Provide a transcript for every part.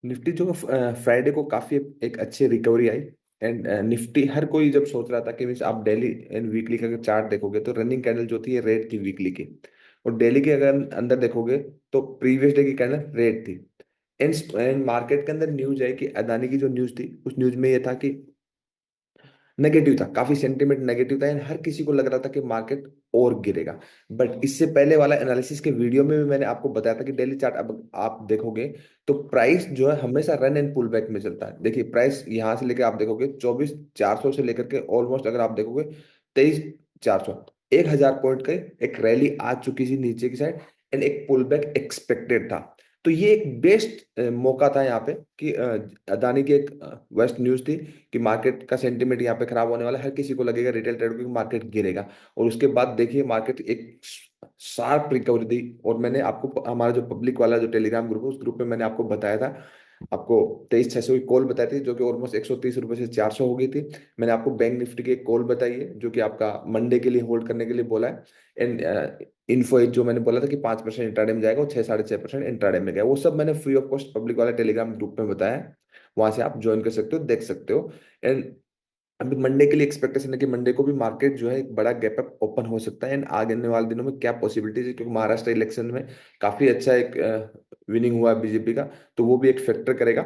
Nifty जो Friday को काफी एक अच्छी रिकवरी आई। एंड निफ्टी हर कोई जब सोच रहा था कि मीन्स आप डेली एंड वीकली का अगर चार्ट देखोगे तो रनिंग कैंडल जो थी ये रेड थी वीकली की। और डेली के अगर अंदर देखोगे तो प्रीवियस डे की कैंडल रेड थी। एंड मार्केट के अंदर न्यूज है कि अदानी की जो न्यूज थी उस न्यूज में ये था कि नेगेटिव था, काफी सेंटीमेंट नेगेटिव था एंड हर किसी को लग रहा था कि मार्केट और गिरेगा। बट इससे पहले वाला एनालिसिस के वीडियो में भी मैंने आपको बताया था कि डेली चार्ट अब आप देखोगे तो प्राइस जो है हमेशा रन एंड पुल बैक में चलता है। देखिए प्राइस यहाँ से लेकर आप देखोगे 24,400 से लेकर के ऑलमोस्ट अगर आप देखोगे 23,400, 1,000 पॉइंट का एक रैली आ चुकी थी नीचे की साइड एंड एक पुल बैक एक्सपेक्टेड था। तो ये एक बेस्ट मौका था यहाँ पे कि अदानी की एक वेस्ट न्यूज थी कि मार्केट का सेंटीमेंट यहाँ पे खराब होने वाला है, हर किसी को लगेगा रिटेल ट्रेडर को कि मार्केट गिरेगा। और उसके बाद देखिए मार्केट एक शार्प रिकवरी दी। और मैंने आपको हमारा जो पब्लिक वाला जो टेलीग्राम ग्रुप है उस ग्रुप में मैंने आपको बताया था, आपको 23,600 की कॉल बताई थी जो कि ऑलमोस्ट 130 रुपए से 400 हो गई थी। मैंने आपको बैंक निफ्टी की एक कॉल बताई है जो कि आपका मंडे के लिए होल्ड करने के लिए बोला है। एंड इन्फो एज जो मैंने बोला था कि 5% इंट्राडे में जाएगा वो 6-6.5% इंट्राडे में गया, वो सब मैंने फ्री ऑफ कॉस्ट पब्लिक वाला टेलीग्राम ग्रुप में बताया है। वहां से आप ज्वाइन कर सकते हो, देख सकते हो। एंड अभी मंडे के लिए एक्सपेक्टेशन है कि मंडे को भी मार्केट जो है एक बड़ा गैप अप ओपन हो सकता है। एंड आगे आने वाले दिनों में क्या पॉसिबिलिटीज है, क्योंकि महाराष्ट्र इलेक्शन में काफी अच्छा एक विनिंग हुआ है बीजेपी का, तो वो भी एक फैक्टर करेगा।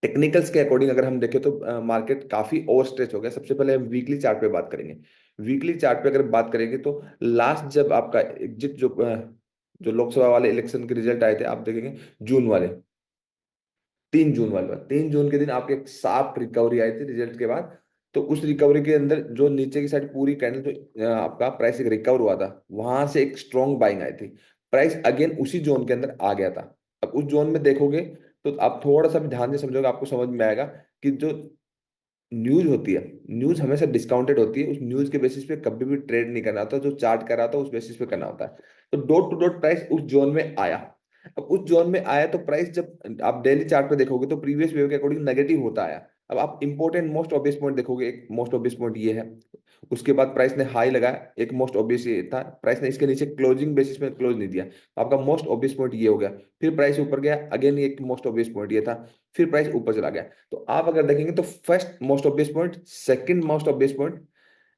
टेक्निकल्स के अकॉर्डिंग अगर हम देखें तो मार्केट काफी ओवर स्ट्रेच हो गया। सबसे पहले हम वीकली चार्ट पे बात करेंगे। वीकली चार्ट पे अगर बात करेंगे तो लास्ट जब आपका एग्जिट जो लोकसभा वाले इलेक्शन के रिजल्ट आए थे आप देखेंगे जून वाले, 3 जून वाले बात, 3 जून के दिन आपकी एक साफ रिकवरी आई थी रिजल्ट के बाद। तो उस रिकवरी के अंदर जो नीचे की साइड पूरी कैंडल जो आपका प्राइस एक रिकवर हुआ था वहां से एक स्ट्रॉन्ग बाइंग आई थी। प्राइस अगेन उसी जोन के अंदर आ गया था। अब उस जोन में देखोगे तो आप थोड़ा सा भी ध्यान से समझोगे आपको समझ में आएगा कि जो न्यूज होती है, न्यूज हमेशा डिस्काउंटेड होती है। उस न्यूज के बेसिस पे कभी भी ट्रेड नहीं करना होता, जो चार्ट कर रहा था उस बेसिस पे करना होता है। तो डॉट टू डॉट प्राइस उस जोन में आया। अब उस जोन में आया तो प्राइस जब आप डेली चार्ट पे देखोगे तो प्रीवियस वेव के अकॉर्डिंग नेगेटिव होता आया। अब आप इंपॉर्टेंट मोस्ट ऑब्वियस पॉइंट देखोगे, एक मोस्ट ऑब्वियस पॉइंट ये है। उसके बाद प्राइस ने हाई लगाया, एक मोस्ट ऑब्वियस ये था, प्राइस ने इसके नीचे क्लोजिंग बेसिस में क्लोज नहीं दिया, तो आपका मोस्ट ऑब्वियस पॉइंट ये हो गया। फिर प्राइस ऊपर गया, अगेन एक मोस्ट ऑब्वियस पॉइंट ये था, फिर प्राइस ऊपर चला गया। तो आप अगर देखेंगे तो first most obvious point, second most obvious point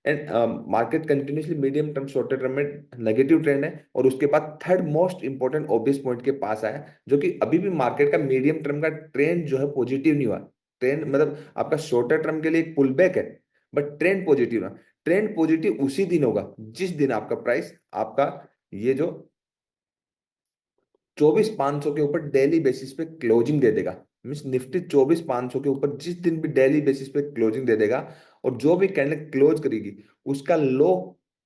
and market continuously medium term short term में नेगेटिव ट्रेंड है। और उसके बाद third most important obvious point के पास आया, जो कि अभी भी मार्केट का मीडियम टर्म का ट्रेंड जो है पॉजिटिव नहीं हुआ। ट्रेंड मतलब आपका शॉर्टर टर्म के लिए एक पुल बैक है, बट ट्रेंड पॉजिटिव ना। ट्रेंड पॉजिटिव उसी दिन होगा जिस दिन आपका प्राइस आपका ये जो 24,500 के ऊपर डेली बेसिस पे क्लोजिंग दे देगा। मीन्स निफ्टी 24,500 के ऊपर जिस दिन भी डेली बेसिस पे क्लोजिंग दे देगा और जो भी कैंडल क्लोज करेगी उसका लो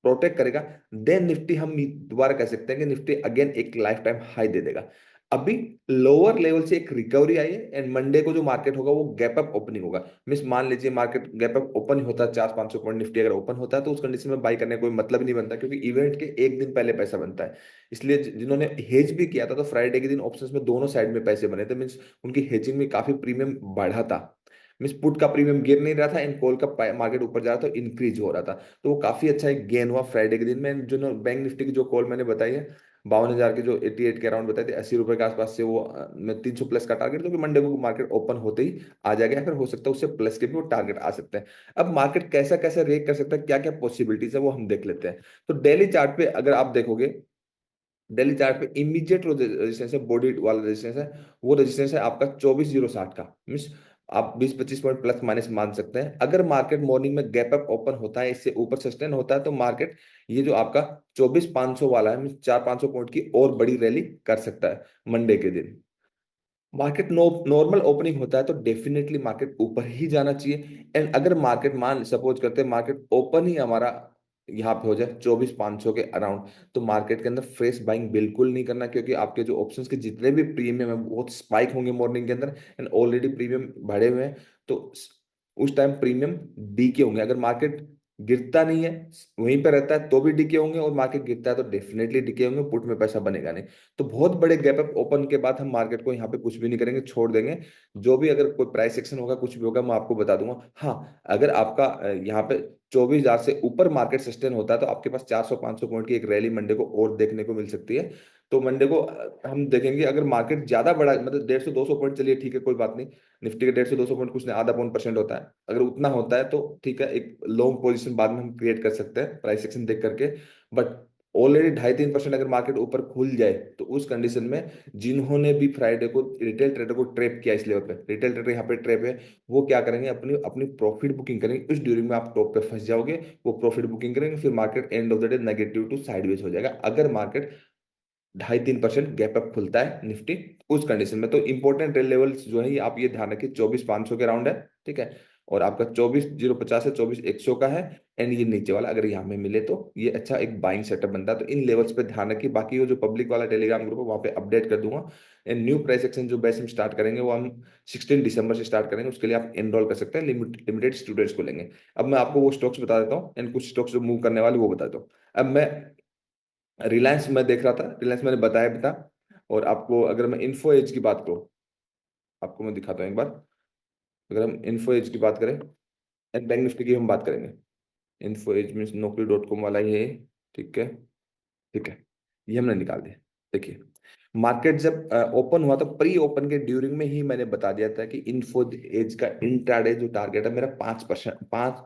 प्रोटेक्ट करेगा, देन निफ्टी हम दोबारा कह सकते हैं कि निफ्टी अगेन एक लाइफ टाइम हाई दे देगा। अभी लोअर लेवल से एक रिकवरी आई है एंड मंडे को जो मार्केट होगा वो गैप अप ओपनिंग होगा। मिस मान लीजिए मार्केट गैप अप ओपन होता है 400-500 पॉइंट निफ्टी अगर ओपन होता है तो उस कंडीशन में बाई करने का कोई मतलब नहीं बनता, क्योंकि इवेंट के एक दिन पहले पैसा बनता है। इसलिए जिन्होंने हेज भी किया था तो फ्राइडे के दिन ऑप्शंस में दोनों साइड में पैसे बने थे। मीन्स उनकी हेजिंग में काफी प्रीमियम बढ़ा था। मीन्स पुट का प्रीमियम गिर नहीं रहा था एंड कॉल का मार्केट ऊपर जा रहा था, इंक्रीज हो रहा था। तो वो काफी अच्छा एक गेन हुआ फ्राइडे के दिन में। जो बैंक निफ्टी की जो कॉल मैंने बताई है 52,000 की, जो 88 के अराउंड बताए थे, 80 रुपए के आसपास से वो मैं 300 प्लस का टारगेट, जो कि मंडे को मार्केट ओपन होते ही आ जाएगा, फिर हो सकता है उससे प्लस के भी वो टारगेट आ सकते हैं। अब मार्केट कैसा कैसा रेट कर सकता है, क्या क्या पॉसिबिलिटीज है वो हम देख लेते हैं। तो डेली चार्ट पे अगर आप देखोगे, डेली चार्ट पे इमीडिएट जो रेजिस्टेंस है, बॉडी वाला रेजिस्टेंस है, वो रेजिस्टेंस है आपका 24,060 का। मीन्स आप 20-25 पॉइंट प्लस माइनस मान सकते हैं। अगर मार्केट मॉर्निंग में गैप अप ओपन होता है, इससे ऊपर सस्टेन होता है, तो मार्केट ये जो आपका 24,500 वाला है, मीन्स 400-500 पॉइंट की और बड़ी रैली कर सकता है मंडे के दिन। मार्केट नॉर्मल ओपनिंग होता है तो डेफिनेटली मार्केट ऊपर ही जाना चाहिए। एंड अगर मार्केट मान सपोज करते हैं मार्केट ओपन ही हमारा यहाँ पे हो जाए 24,500 के अराउंड, तो मार्केट के अंदर फ्रेश बाइंग बिल्कुल नहीं करना, क्योंकि आपके जो ऑप्शंस के जितने भी प्रीमियम है बहुत स्पाइक होंगे मॉर्निंग के अंदर एंड ऑलरेडी प्रीमियम बढ़े हुए हैं। तो उस टाइम प्रीमियम डी के होंगे। अगर मार्केट गिरता नहीं है, वहीं पर रहता है तो भी डिके होंगे, और मार्केट गिरता है तो डेफिनेटली डिके होंगे, पुट में पैसा बनेगा नहीं। तो बहुत बड़े गैप अप ओपन के बाद हम मार्केट को यहाँ पे कुछ भी नहीं करेंगे, छोड़ देंगे। जो भी अगर कोई प्राइस एक्शन होगा कुछ भी होगा मैं आपको बता दूंगा। हाँ, अगर आपका यहाँ पे 24,000 से ऊपर मार्केट सस्टेन होता है तो आपके पास 400-500 पॉइंट की एक रैली मंडे को और देखने को मिल सकती है। तो मंडे को हम देखेंगे अगर मार्केट ज्यादा बड़ा, मतलब 150-200 पॉइंट, चलिए ठीक है कोई बात नहीं, निफ्टी का 150-200 पॉइंट कुछ नहीं, ½ % होता है, अगर उतना होता है तो ठीक है, एक लॉन्ग पोजीशन बाद में हम क्रिएट कर सकते हैं प्राइस एक्शन देख करके। बट ऑलरेडी 2.5-3% अगर मार्केट ऊपर खुल जाए तो उस कंडीशन में जिन्होंने भी फ्राइडे को रिटेल ट्रेडर को ट्रैप किया इस लेवल पे, रिटेल ट्रेडर यहाँ पे ट्रैप है, वो क्या करेंगे, अपनी अपनी प्रॉफिट बुकिंग करेंगे, उस ड्यूरिंग में आप टॉप पे फंस जाओगे, वो प्रॉफिट बुकिंग करेंगे, फिर market end of the day negative to sideways हो जाएगा। अगर मार्केट 2.5-3% गैप अप खुलता है निफ्टी उस कंडीशन में, तो इंपॉर्टेंट लेवल्स जो है ये आप ये ध्यान रखिए, 24,500 के राउंड है, ठीक है, और आपका 24,050 है, 24,100 का है, एंड ये नीचे वाला अगर यहाँ में मिले तो ये अच्छा एक बाइंग सेटअप बनता है। तो इन लेवल्स पे ध्यान रखिए, बाकी वो जो पब्लिक वाला टेलीग्राम ग्रुप है वहाँ पे अपडेट कर दूंगा। एंड न्यू प्राइस एक्शन जो बैच हम स्टार्ट करेंगे वो हम 16 दिसंबर से स्टार्ट करेंगे, उसके लिए आप एनरोल कर सकते हैं, लिमिटेड स्टूडेंट्स को लेंगे। अब मैं आपको वो स्टॉक्स बता देता हूँ, एंड कुछ स्टॉक्स जो मूव करने वाले वो बता देता हूँ। अब मैं रिलायंस में देख रहा था, रिलायंस मैंने बताया भी था। और आपको अगर मैं इन्फो एज की बात करूँ, आपको मैं दिखाता हूँ एक बार, अगर हम इन्फो एज की बात करें एंड बैंक निफ्टी की हम बात करेंगे। इन्फो एज मीन्स Naukri.com वाला ही है, ठीक है, ठीक है, ये हमने निकाल दिया। देखिए मार्केट जब ओपन हुआ तो प्री ओपन के ड्यूरिंग में ही मैंने बता दिया था कि इन्फो एज का इंट्राडे जो टारगेट है मेरा 5%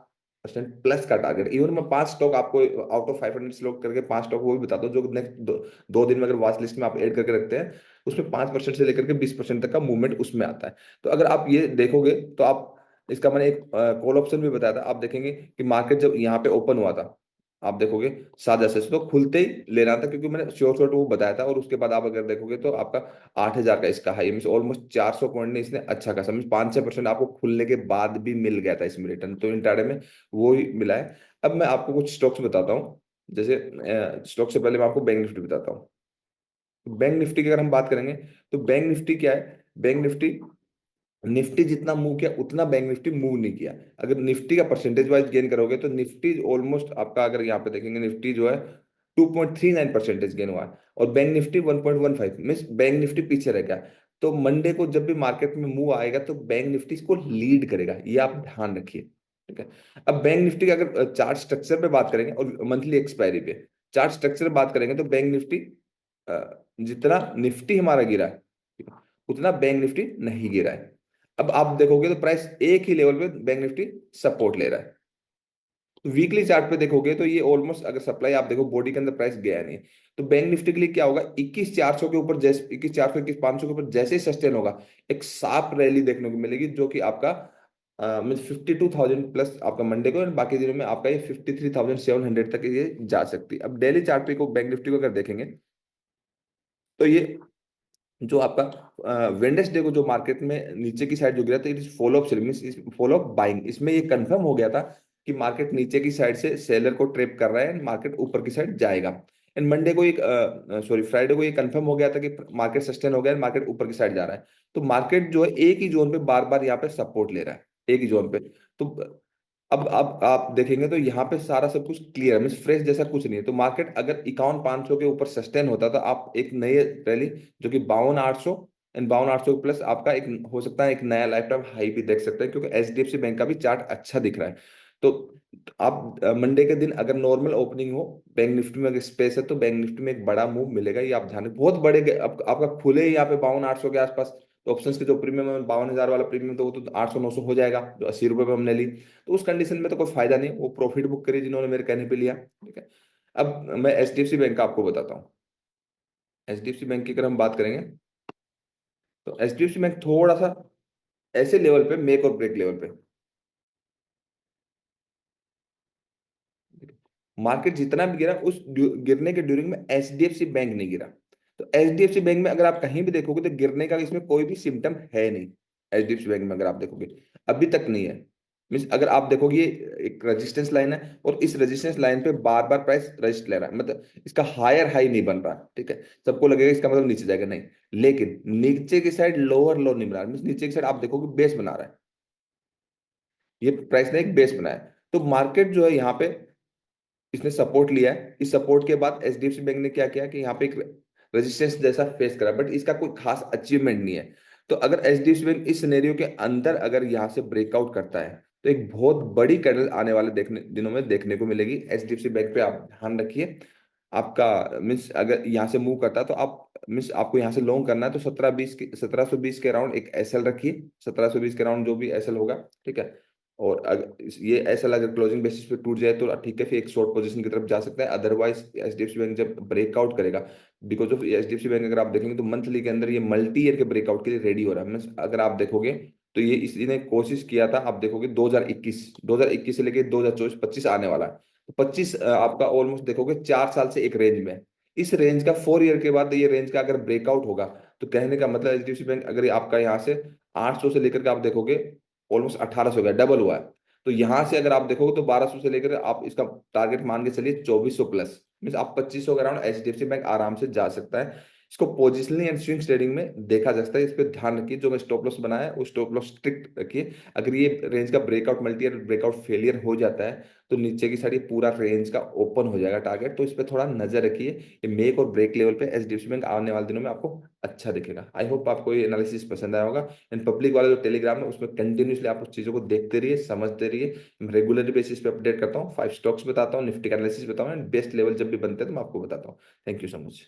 प्लस का टारगेट। इवन मैं 5 स्टॉक आपको आउट ऑफ 500 स्टॉक करके 5 स्टॉक वो भी बताता हूँ, जो नेक्स्ट 2 दिन में अगर वॉच लिस्ट में आप ऐड करके रखते हैं, उसमें 5% से लेकर के 20% तक का मूवमेंट उसमें आता है। तो अगर आप ये देखोगे तो आप, इसका मैंने एक कॉल ऑप्शन भी बताया था, आप देखेंगे कि मार्केट जब यहाँ पे ओपन हुआ था, आप देखोगे 7 से तो खुलते ही लेना था, क्योंकि मैंने श्योर शॉट वो बताया था, और उसके बाद आप अगर देखोगे तो आपका 8,000 का इसका हाई, मीन ऑलमोस्ट 400 पॉइंट ने इसने अच्छा खासा, मीन 5-6% आपको खुलने के बाद भी मिल गया था इसमें रिटर्न, तो इंट्राडे में वो ही मिला है। अब मैं आपको कुछ स्टॉक्स बताता हूँ, जैसे स्टॉक से पहले मैं आपको बैंक निफ्टी बताता हूँ। बैंक निफ्टी की अगर हम बात करेंगे तो बैंक निफ्टी क्या है, बैंक निफ्टी, निफ्टी जितना मूव किया उतना बैंक निफ्टी मूव नहीं किया। अगर निफ्टी का परसेंटेज वाइज गेन करोगे तो निफ्टी ऑलमोस्ट आपका, अगर यहाँ पे देखेंगे निफ्टी जो है 2.39% गेन हुआ है, और bank Nifty 1.15, means bank Nifty पीछे रह गया। तो मंडे को जब भी मार्केट में मूव आएगा तो बैंक निफ्टी इसको लीड करेगा, ये आप ध्यान रखिए, ठीक है। अब बैंक निफ्टी का अगर चार्ट स्ट्रक्चर पे बात करेंगे और मंथली एक्सपायरी पे चार्ट स्ट्रक्चर बात करेंगे तो बैंक निफ्टी जितना निफ्टी हमारा गिरा है, ठीक है, उतना बैंक निफ्टी नहीं गिरा है। अब आप देखोगे तो प्राइस एक ही लेवल पे बैंक निफ्टी सपोर्ट ले रहा है। वीकली चार्ट पे देखोगे तो ये ऑलमोस्ट, अगर सप्लाई आप देखो बॉडी के अंदर प्राइस गया नहीं, तो बैंक निफ्टी के लिए क्या होगा, 21,400 के ऊपर, जैसे 21,400 21,500 के ऊपर जैसे ही सस्टेन होगा, एक शार्प रैली देखने को मिलेगी, जो कि आपका मीन 52,000 प्लस आपका मंडे को, और बाकी दिनों में आपका ये 53,700 तक ये जा सकती है। अब डेली चार्ट पे को बैंक निफ्टी को अगर देखेंगे तो ये जो आपका वेडनेसडे को जो मार्केट में नीचे की साइड जो गिरा था, it is follow up selling, follow up buying, इसमें ये कंफर्म हो गया था कि मार्केट नीचे की साइड से सेलर को ट्रेप कर रहा है एंड मार्केट ऊपर की साइड जाएगा। एंड मंडे को एक, सॉरी फ्राइडे को ये कंफर्म हो गया था कि मार्केट सस्टेन हो गया, मार्केट ऊपर की साइड जा रहा है। तो मार्केट जो है एक ही जोन पे बार बार यहाँ पे सपोर्ट ले रहा है, एक ही जोन पे। तो अब आप देखेंगे तो यहाँ पे सारा सब कुछ क्लियर है, मीन फ्रेश जैसा कुछ नहीं है। तो मार्केट अगर 51,500 के ऊपर सस्टेन होता तो आप एक नई रैली, जो कि 52,800 एंड 52,800 प्लस आपका एक हो सकता है, एक नया लाइफ टाइम हाई भी देख सकते हैं, क्योंकि एचडीएफसी बैंक का भी चार्ट अच्छा दिख रहा है। तो आप मंडे के दिन अगर नॉर्मल ओपनिंग हो, बैंक निफ्टी में अगर स्पेस है तो बैंक निफ्टी में एक बड़ा मूव मिलेगा, ये आप ध्यान बहुत बड़े आपका खुले ही यहाँ पे 52,800 के आसपास, तो ऑप्शंस के जो प्रीमियम है 52,000 वाला प्रीमियम, तो वो तो 800-900 हो जाएगा, जो 80 रुपये पे हमने ली। तो उस कंडीशन में तो कोई फायदा नहीं, वो प्रॉफिट बुक करिए जिन्होंने मेरे कहने पे लिया, ठीक है। अब मैं एचडीएफसी बैंक का आपको बताता हूँ। एचडीएफसी बैंक की अगर हम बात करेंगे तो एचडीएफसी बैंक थोड़ा सा ऐसे लेवल पे, मेक और ब्रेक लेवल पे, मार्केट जितना भी गिरा उस गिरने के ड्यूरिंग में एचडीएफसी बैंक नहीं गिरा। तो एचडीएफसी बैंक में अगर आप कहीं भी देखोगे तो गिरने का इसमें कोई भी सिम्टम है नहीं। एचडीएफसी बैंक में अगर आप देखोगे अभी तक नहीं है। मीन्स अगर आप देखोगे ये एक रेजिस्टेंस लाइन है, और इस रेजिस्टेंस लाइन पे बार बार प्राइस रेजिस्ट ले रहा है, मतलब इसका हायर हाई नहीं बन रहा, ठीक है। सबको लगेगा इसका मतलब नीचे जाएगा, नहीं, लेकिन नीचे की साइड लोअर लो नहीं बना रहा, मीन्स नीचे की साइड आप देखोगे बेस बना रहा है, ये प्राइस ने एक बेस बनाया है। तो मार्केट जो है यहाँ पे इसने सपोर्ट लिया है, इस सपोर्ट के बाद एचडीएफसी बैंक ने क्या किया कि यहाँ पे एक रेजिस्टेंस जैसा फेस करा, बट इसका कोई खास अचीवमेंट नहीं है। तो अगर एचडीएफसी बैंक इस सिनेरियो के अंदर अगर यहाँ से ब्रेकआउट करता है तो एक बहुत बड़ी कैंडल आने वाले दिनों में देखने को मिलेगी एचडीएफसी बैंक पे, आप ध्यान रखिए। आपका मीन्स अगर यहाँ से मूव करता है तो आप मीन्स आपको यहाँ से लॉन्ग करना है तो 1720 के अराउंड एक एसएल रखिए, 1720 के अराउंड जो भी एसएल होगा, ठीक है। और अगर ये एसएल अगर क्लोजिंग बेसिस पे टूट जाए तो ठीक है, फिर एक शॉर्ट पोजीशन की तरफ जा सकता है। अदरवाइज एचडीएफसी बैंक जब ब्रेकआउट करेगा, बिकॉज ऑफ एचडीएफसी बैंक अगर आप देखेंगे तो मंथली के अंदर ये मल्टी ईयर के ब्रेकआउट के लिए रेडी हो रहा है। मीन्स अगर आप देखोगे तो ये इसने कोशिश किया था, आप देखोगे 2021 से लेके 2024 25 आने वाला है, तो 25 आपका ऑलमोस्ट देखोगे 4 साल से एक रेंज में है। इस रेंज का 4 ईयर के बाद ये रेंज का अगर ब्रेकआउट होगा तो कहने का मतलब एचडीएफसी बैंक अगर ये आपका यहाँ से 800 से लेकर के आप देखोगे ऑलमोस्ट 1800 गया, डबल हुआ है। तो यहाँ से अगर आप देखोगे तो 1200 से लेकर आप इसका टारगेट मान के चलिए 2400 प्लस, मीन आप 2500 के अराउंड एचडीएफसी बैंक आराम से जा सकता है। इसको पोजिशनली एंड स्विंग ट्रेडिंग में देखा जा सकता है। इस पर ध्यान रखिए, जो मैं स्टॉप लॉस बनाया है वो स्टॉप लॉस स्ट्रिक्ट रखिए। अगर ये रेंज का breakout multi year breakout failure हो जाता है तो नीचे की साइड ये पूरा रेंज का ओपन हो जाएगा टारगेट, तो इस पर थोड़ा नजर रखिए। ये मेक और ब्रेक लेवल पे एचडीएफसी बैंक आने वाले दिनों में आपको अच्छा दिखेगा। आई होप आपको ये एनालिसिस पसंद आया होगा। एंड पब्लिक वाला जो टेलीग्राम है उसमें कंटिन्यूसली आप उस चीज़ों को देखते रहिए, समझते रहिए। मैं रेगुलर बेसिस पे अपडेट करता हूँ, 5 स्टॉक्स बताता हूँ, निफ्टी का एनालिसिस बताता हूँ, एंड बेस्ट लेवल जब भी बनते हैं तो मैं आपको बताता हूँ। Thank you so much.